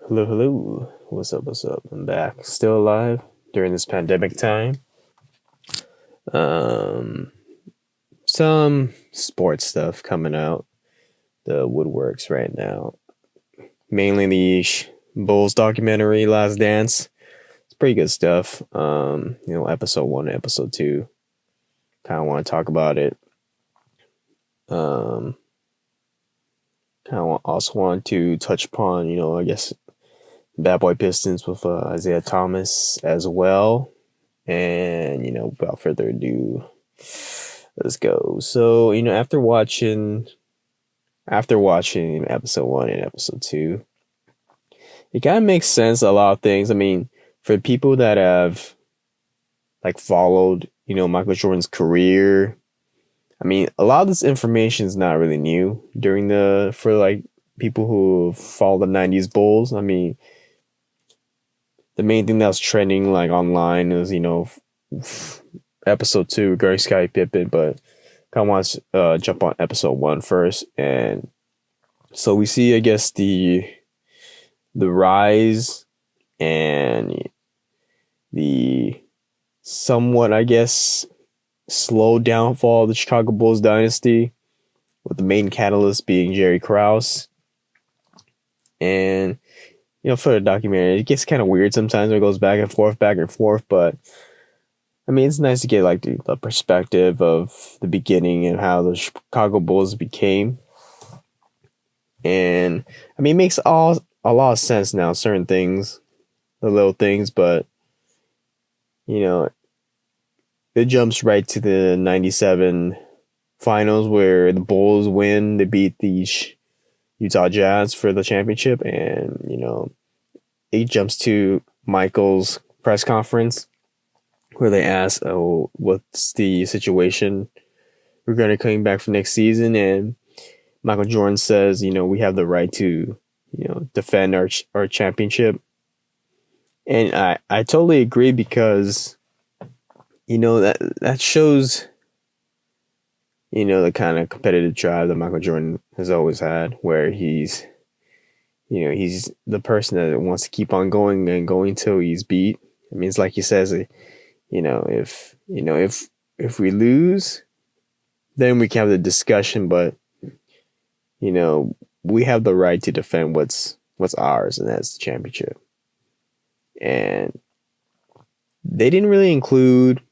Hello, hello. What's up? What's up? I'm back. Still alive during this pandemic time. Um, some sports stuff coming out. The woodworks right now. Mainly the Bulls documentary, Last Dance. It's pretty good stuff. Episode 1 and episode 2. Kind of want to talk about it. Um, also want to touch upon, I guess, Bad Boy Pistons with Isaiah Thomas as well. And, without further ado, let's go. So, after watching episode 1 and episode 2, it kind of makes sense, a lot of things. I mean, for people that have followed, Michael Jordan's career, I mean, a lot of this information is not really new for people who follow the 90s Bulls. I mean, the main thing that was trending online is, episode 2 regarding Scottie Pippen, but kind of want to jump on episode 1 first. And so we see, I guess, the rise and the somewhat, I guess, slow downfall of the Chicago Bulls dynasty, with the main catalyst being Jerry Krause. And for the documentary, it gets kind of weird sometimes when it goes back and forth, but I mean, it's nice to get the perspective of the beginning and how the Chicago Bulls became. And I mean, it makes a lot of sense now, certain things, the little things, but it jumps right to the 97 finals where the Bulls win. They beat the Utah Jazz for the championship, and it jumps to Michael's press conference where they ask, "Oh, what's the situation regarding coming back for next season?" And Michael Jordan says, "We have the right to, defend our championship." And I totally agree, because that shows the kind of competitive drive that Michael Jordan has always had, where he's the person that wants to keep on going and going till he's beat. I mean, it's like he says, if we lose, then we can have the discussion, but we have the right to defend what's ours, and that's the championship. And they didn't really include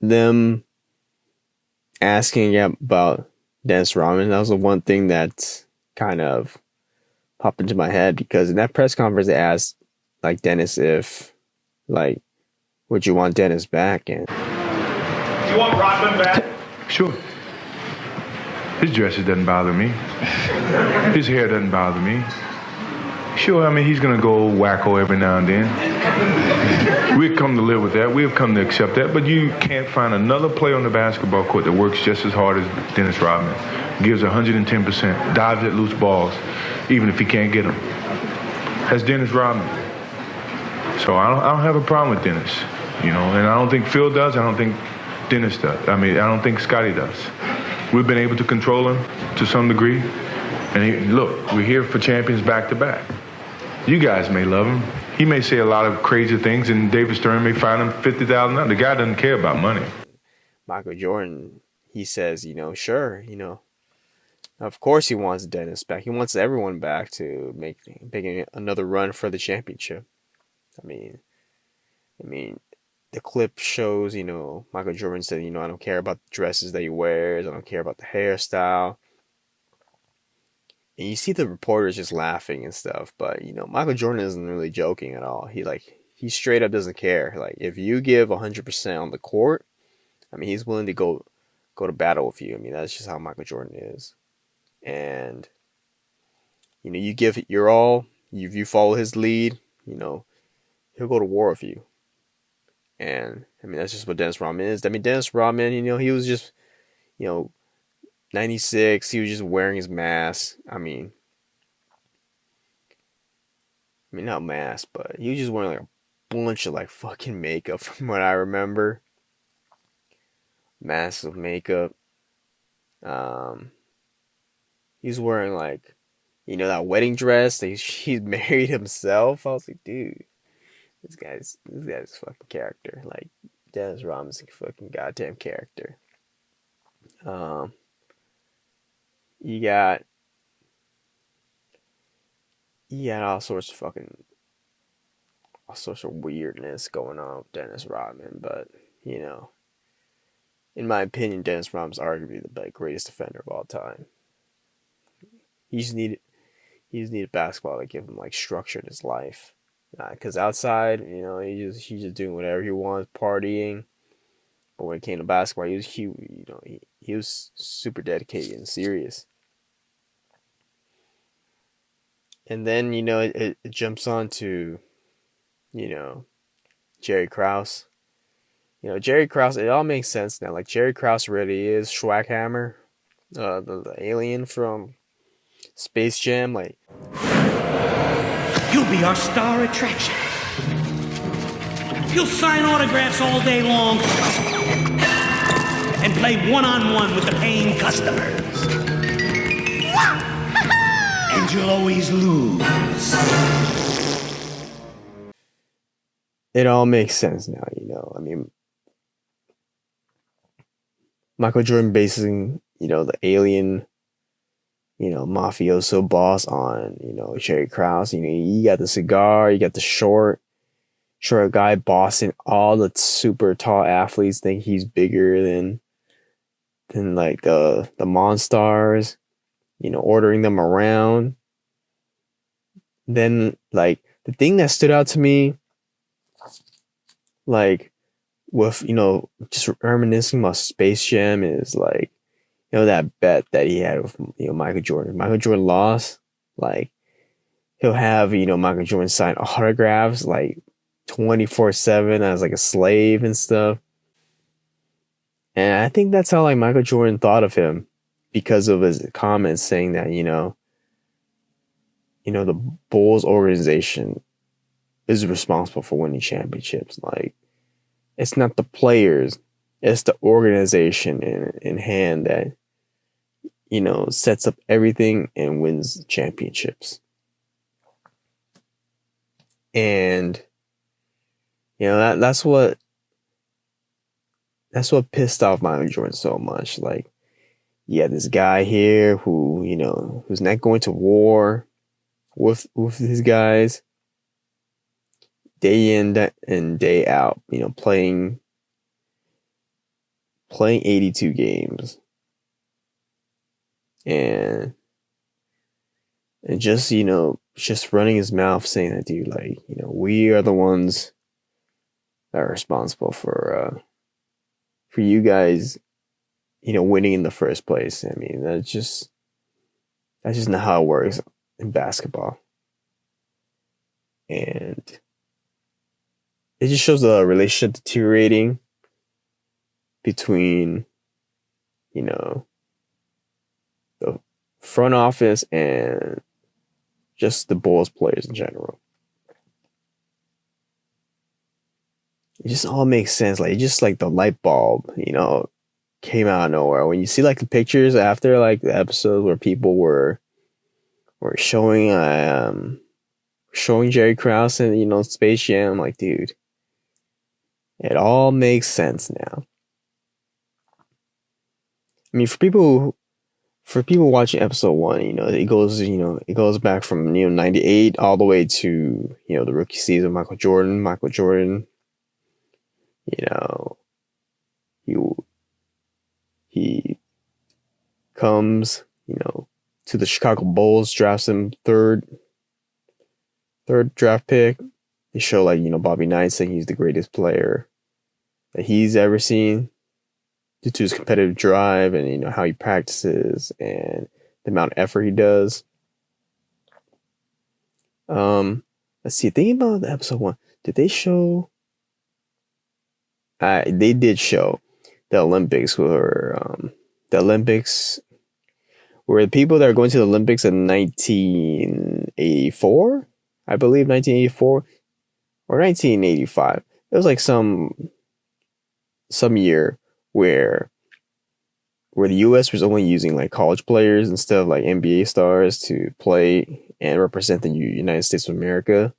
them asking about Dennis Rodman. That was the one thing that kind of popped into my head, because in that press conference they asked Dennis if would you want Dennis back? And do you want Rodman back? Sure. His dresses doesn't bother me. His hair doesn't bother me. Sure, I mean, he's going to go wacko every now and then. We've come to live with that. We've come to accept that. But you can't find another player on the basketball court that works just as hard as Dennis Rodman. Gives 110%, dives at loose balls, even if he can't get them. That's Dennis Rodman. So I don't have a problem with Dennis, and I don't think Phil does. I don't think Dennis does. I mean, I don't think Scotty does. We've been able to control him to some degree. And look, we're here for champions back to back. You guys may love him. He may say a lot of crazy things, and David Stern may find him $50,000. The guy doesn't care about money. Michael Jordan, he says, sure, of course he wants Dennis back. He wants everyone back to making another run for the championship. I mean, the clip shows, Michael Jordan said, I don't care about the dresses that he wears. I don't care about the hairstyle. And you see the reporters just laughing and stuff, but Michael Jordan isn't really joking at all. He straight up doesn't care. If you give 100% on the court, I mean, he's willing to go to battle with you. I mean, that's just how Michael Jordan is. And you give it your all. If you follow his lead, he'll go to war with you. And I mean, that's just what Dennis Rodman is. I mean, Dennis Rodman, he was just 96, he was just wearing his mask. I mean not mask, but he was just wearing a bunch of fucking makeup from what I remember. Massive makeup. He's wearing that wedding dress. He's married himself. I was like, dude, this guy's fucking character. Like Dennis Rodman's a fucking goddamn character. Um, you got all sorts of weirdness going on with Dennis Rodman, but you know, in my opinion, Dennis Rodman's arguably the greatest defender of all time. He just needed basketball to give him like structure in his life. Because outside, he's just doing whatever he wants, partying. But when it came to basketball, he was super dedicated and serious. And then it jumps on to Jerry Krause. Jerry Krause. It all makes sense now. Like Jerry Krause really is Schwackhammer, the alien from Space Jam. Like, you'll be our star attraction. You'll sign autographs all day long and play one-on-one with the paying customers. And you'll always lose. It all makes sense now, I mean, Michael Jordan basing, the alien, mafioso boss on, Jerry Krause. You got the cigar, you got the short guy bossing all the super tall athletes, think he's bigger than like the Monstars, ordering them around. Then like the thing that stood out to me, like with just reminiscing about Space Jam, is like that bet that he had with Michael Jordan. Michael Jordan lost, like he'll have Michael Jordan sign autographs like 24/7 as like a slave and stuff. And I think that's how like Michael Jordan thought of him, because of his comments saying that the Bulls organization is responsible for winning championships. Like, it's not the players, it's the organization in hand that sets up everything and wins championships. And that's what pissed off Michael Jordan so much. Like, you had this guy here who who's not going to war with his guys day in and day out, playing 82 games and just just running his mouth saying that, dude, like, we are the ones that are responsible for you guys winning in the first place. I mean, that's just not how it works in basketball. And it just shows the relationship deteriorating between the front office and just the Bulls players in general. It just all makes sense. Like, it just like the light bulb, came out of nowhere. When you see like the pictures after like the episodes where people were showing Jerry Krause and Space Jam, I'm like, dude, it all makes sense now. I mean, for people watching episode 1, it goes back from 98 all the way to the rookie season. Michael Jordan, he comes to the Chicago Bulls, drafts him third draft pick. They show like Bobby Knight saying he's the greatest player that he's ever seen, due to his competitive drive and how he practices and the amount of effort he does. Let's see. Thinking about the episode 1, did they show? They did show the Olympics were the people that are going to the Olympics in 1984, I believe 1984 or 1985. It was like some year where where the U.S. was only using like college players instead of like NBA stars to play and represent the United States of America.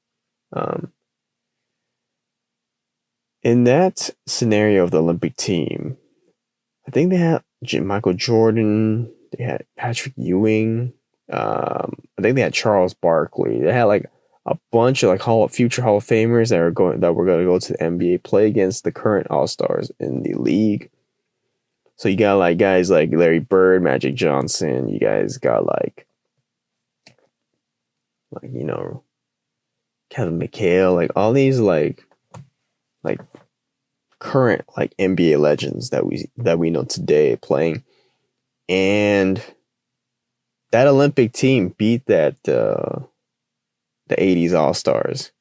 Um, in that scenario of the Olympic team, I think they had Michael Jordan, they had Patrick Ewing, I think they had Charles Barkley. They had like a bunch of like future Hall of Famers that were going to go to the NBA, play against the current All Stars in the league. So you got like guys like Larry Bird, Magic Johnson. You guys got like Kevin McHale, like all these like current like NBA legends that we know today playing, and that Olympic team beat that the '80s All Stars,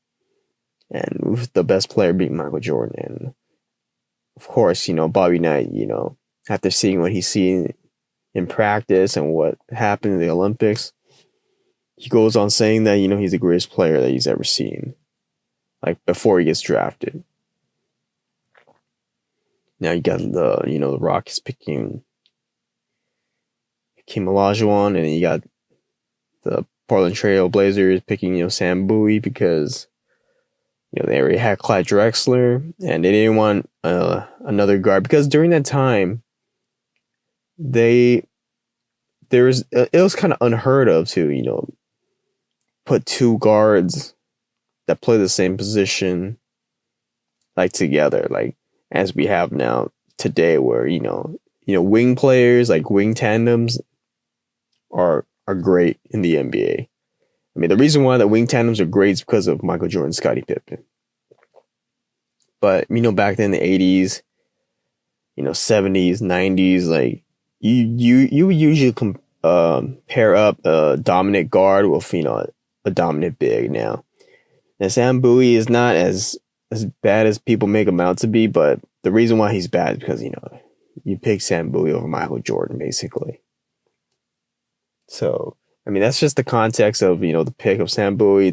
and with the best player being Michael Jordan, and of course Bobby Knight, after seeing what he's seen in practice and what happened in the Olympics, he goes on saying that he's the greatest player that he's ever seen, like before he gets drafted. Now you got the Rockets picking Hakeem Olajuwon, and then you got the Portland Trail Blazers picking Sam Bowie because they already had Clyde Drexler, and they didn't want another guard because during that time it was kind of unheard of to put two guards that play the same position like together, like as we have now today, where wing players, like wing tandems, are great in the NBA. I mean, the reason why the wing tandems are great is because of Michael Jordan, Scottie Pippen. But back then in the 80s, 70s, 90s, like you would usually pair up a dominant guard with a dominant big. Now Sam Bowie is not as bad as people make him out to be, but the reason why he's bad is because you pick Sam Bowie over Michael Jordan, basically. So I mean, that's just the context of the pick of Sam Bowie.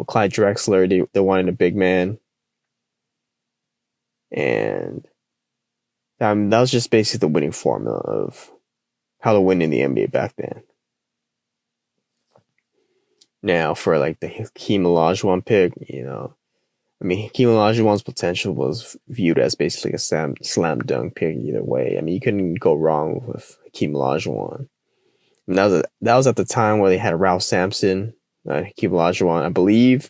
Clyde Drexler, they wanted a big man, and that was just basically the winning formula of how to win in the NBA back then. Now for like the Hakeem Olajuwon pick, I mean, Hakeem Olajuwon's potential was viewed as basically a slam dunk pick either way. I mean, you couldn't go wrong with Hakeem Olajuwon. And that was at the time where they had Ralph Sampson, Hakeem Olajuwon. I believe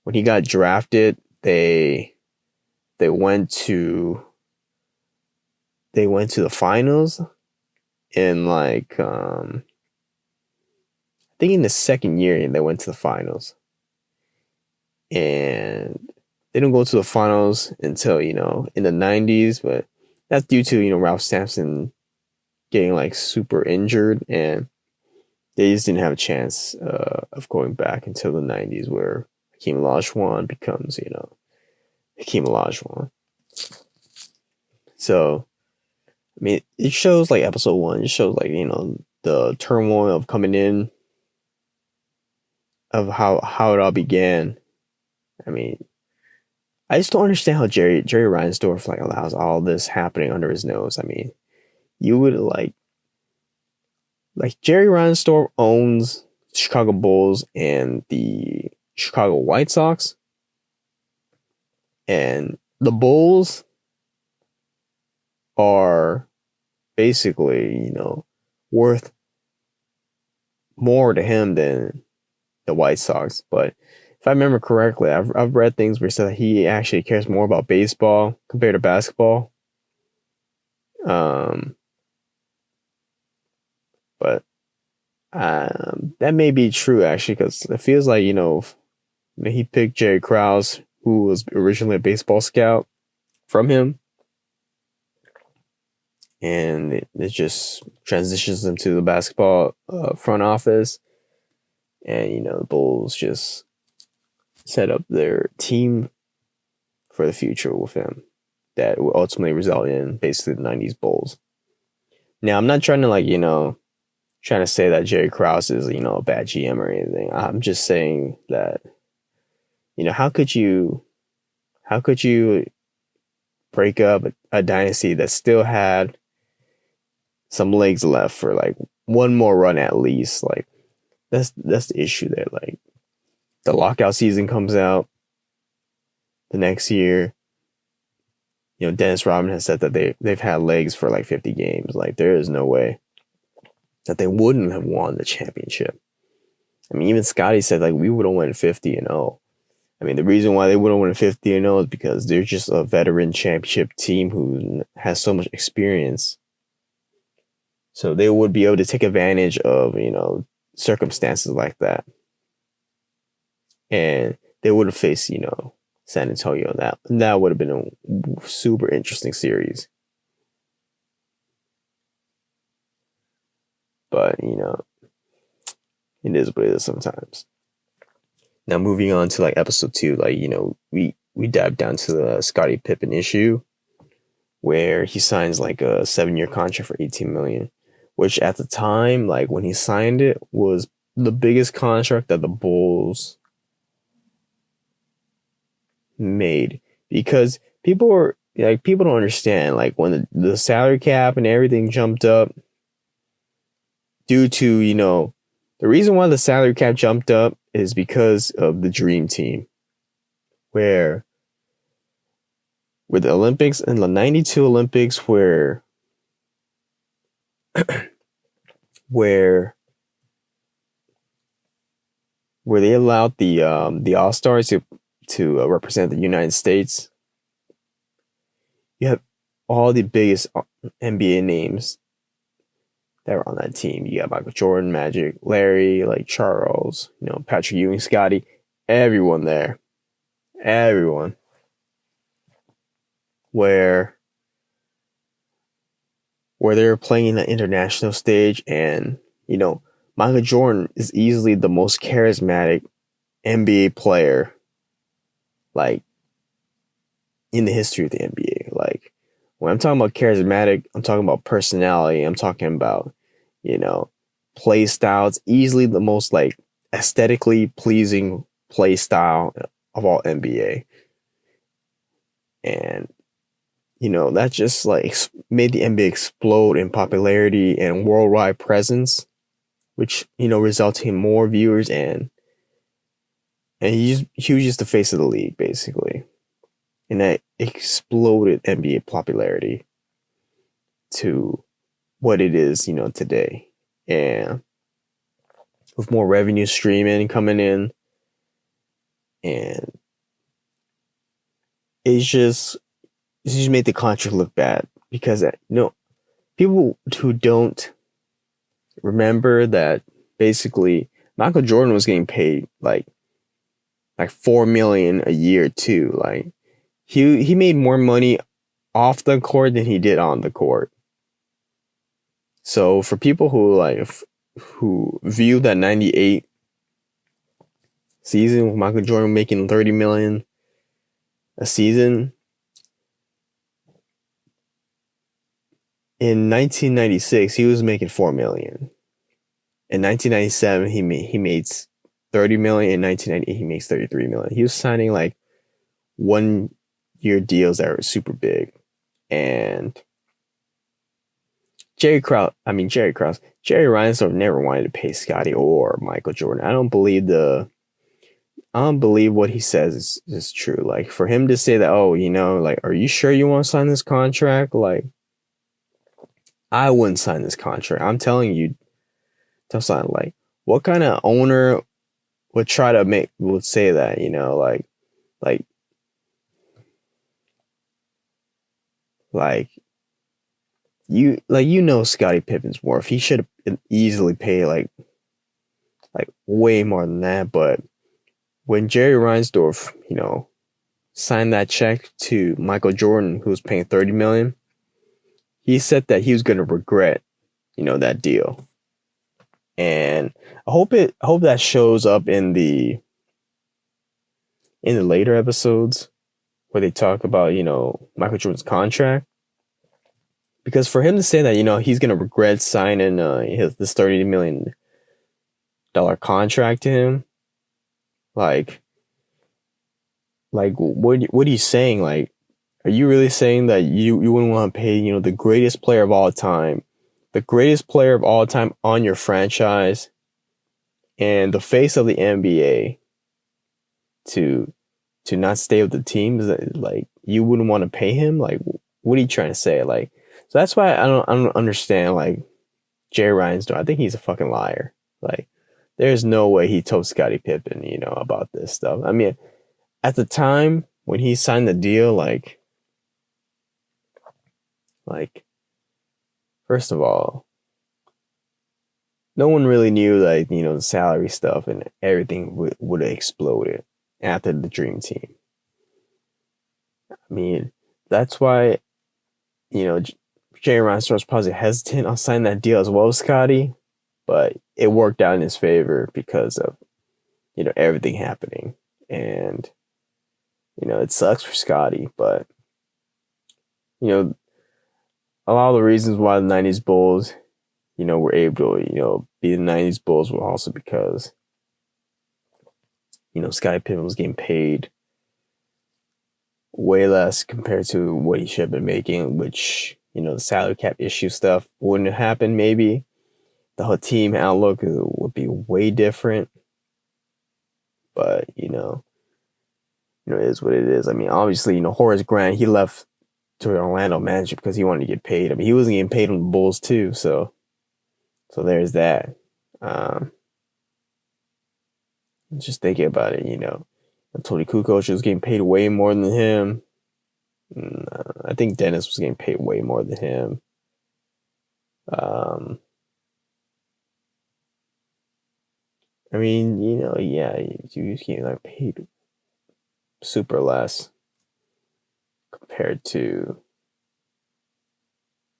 when he got drafted, they went to the finals in like I think in the second year they went to the finals. And they didn't go to the finals until, in the 90s, but that's due to, Ralph Sampson getting like super injured, and they just didn't have a chance of going back until the 90s, where Hakeem Olajuwon becomes, Hakeem Olajuwon. So, I mean, it shows like episode 1, it shows like, the turmoil of coming in, of how it all began. I mean, I just don't understand how Jerry Reinsdorf like allows all this happening under his nose. I mean, you would like Jerry Reinsdorf owns Chicago Bulls and the Chicago White Sox, and the Bulls are basically, worth more to him than the White Sox. But if I remember correctly, I've read things where it said that he actually cares more about baseball compared to basketball. But that may be true actually, because it feels like he picked Jerry Krause, who was originally a baseball scout, from him, and it just transitions him to the basketball front office, and the Bulls just set up their team for the future with him that will ultimately result in basically the 90s Bulls. Now, I'm not trying to trying to say that Jerry Krause is, a bad GM or anything. I'm just saying that, how could you break up a dynasty that still had some legs left for like one more run at least. Like that's the issue there. Like the lockout season comes out the next year. You know, Dennis Rodman has said that they've had legs for like 50 games. Like there is no way that they wouldn't have won the championship. I mean, even Scotty said like we would have won 50-0. I mean, the reason why they wouldn't win 50-0 is because they're just a veteran championship team who has so much experience. So they would be able to take advantage of, you know, circumstances like that. And they would have faced, you know, San Antonio. That would have been a super interesting series. But, you know, it is what it is sometimes. Now, moving on to like episode 2, like, you know, we dive down to the Scottie Pippen issue where he signs like a 7-year contract for $18 million, which at the time, like when he signed it, was the biggest contract that the Bulls made, because people don't understand, like when the salary cap and everything jumped up due to, you know, the reason why the salary cap jumped up is because of the Dream Team, where with the Olympics and the 92 Olympics where they allowed the All-Stars to represent the United States. You have all the biggest NBA names that were on that team. You got Michael Jordan, Magic, Larry, like Charles, you know, Patrick Ewing, Scotty, everyone there. Everyone. Where they were playing the international stage, and, you know, Michael Jordan is easily the most charismatic NBA player, like, in the history of the NBA. Like, when I'm talking about charismatic, I'm talking about personality. I'm talking about, you know, play style. It's easily the most, like, aesthetically pleasing play style of all NBA. And, you know, that just, like, made the NBA explode in popularity and worldwide presence, which, you know, resulted in more viewers, and he was just the face of the league, basically. And that exploded NBA popularity to what it is, you know, today. And with more revenue streaming coming in, and it's just made the contract look bad, because, you know, people who don't remember that basically Michael Jordan was getting paid like $4 million a year too. Like he made more money off the court than he did on the court. So for people who view that 98 season with Michael Jordan making $30 million a season, in 1996 he was making $4 million. In 1997 he made $30 million. In 1998 he makes $33 million. He was signing like 1-year deals that were super big. And Jerry Reinsdorf never wanted to pay Scotty or Michael Jordan. I don't believe what he says is true. Like, for him to say that, oh, you know, like, are you sure you want to sign this contract? Like, I wouldn't sign this contract. I'm telling you, don't sign. Like, what kind of owner would say that, you know, like you know Scottie Pippen's worth. He should have easily paid like way more than that. But when Jerry Reinsdorf, you know, signed that check to Michael Jordan, who was paying $30 million, he said that he was going to regret, you know, that deal. And I hope that shows up in the later episodes where they talk about, you know, Michael Jordan's contract. Because for him to say that, you know, he's going to regret signing this $30 million contract to him, like what are you saying? Like, are you really saying that you wouldn't want to pay, you know, the greatest player of all time the greatest player of all time on your franchise and the face of the NBA to not stay with the team, is that, like, you wouldn't want to pay him? Like, what are you trying to say? Like, so that's why I don't understand, like, Jay Ryan's doing. I think he's a fucking liar. Like, there's no way he told Scottie Pippen, about this stuff. I mean, at the time when he signed the deal, like, first of all, no one really knew, like, the salary stuff and everything would have exploded after the Dream Team. I mean, that's why, Jay Ryan was probably hesitant on signing that deal as well as Scottie, but it worked out in his favor because of, everything happening. And, it sucks for Scottie, but, a lot of the reasons why the 90s Bulls, were able to, be the 90s Bulls were also because, Scottie Pippen was getting paid way less compared to what he should have been making, which, the salary cap issue stuff wouldn't have happened maybe. The whole team outlook would be way different. But, it is what it is. I mean, obviously, Horace Grant, he left to Orlando Magic because he wanted to get paid. I mean, he wasn't getting paid on the Bulls too, so there's that. Just thinking about it, Tony Kukoc was getting paid way more than him. I think Dennis was getting paid way more than him. I mean, yeah, he was getting like paid super less compared to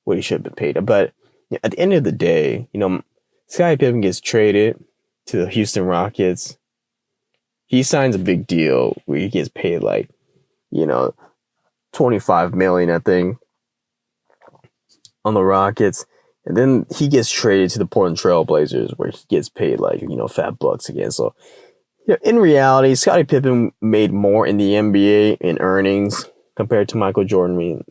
what he should have been paid. But at the end of the day, Scottie Pippen gets traded to the Houston Rockets. He signs a big deal where he gets paid like, $25 million, I think, on the Rockets. And then he gets traded to the Portland Trail Blazers where he gets paid like, fat bucks again. So, in reality, Scottie Pippen made more in the NBA in earnings compared to Michael Jordan. I mean,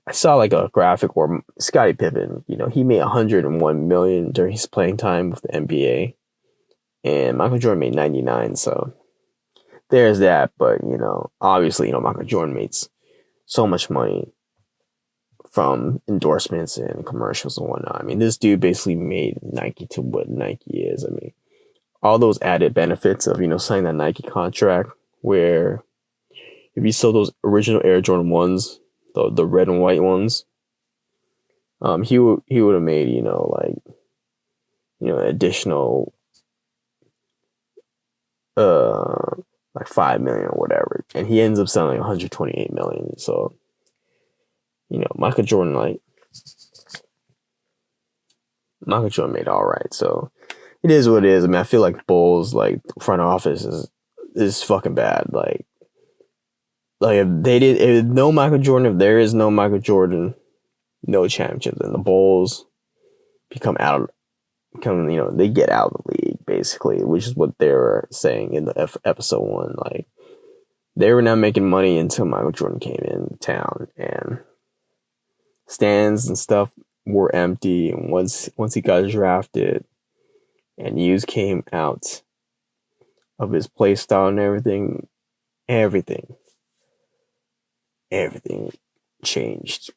I saw like a graphic where Scottie Pippen, he made $101 million during his playing time with the NBA. And Michael Jordan made 99, so there's that. But, obviously, Michael Jordan made so much money from endorsements and commercials and whatnot. I mean, this dude basically made Nike to what Nike is. I mean, all those added benefits of, signing that Nike contract where if you sold those original Air Jordan 1s, the red and white ones, he would have made, additional like $5 million or whatever, and he ends up selling $128 million. So, Michael Jordan made all right. So it is what it is. I mean, I feel like Bulls front office is fucking bad. Like if no Michael Jordan, if there is no Michael Jordan, no championships, and the Bulls they get out of the league basically, which is what they were saying in the episode 1. Like, they were not making money until Michael Jordan came in town, and stands and stuff were empty. And once he got drafted, and news came out of his play style and everything changed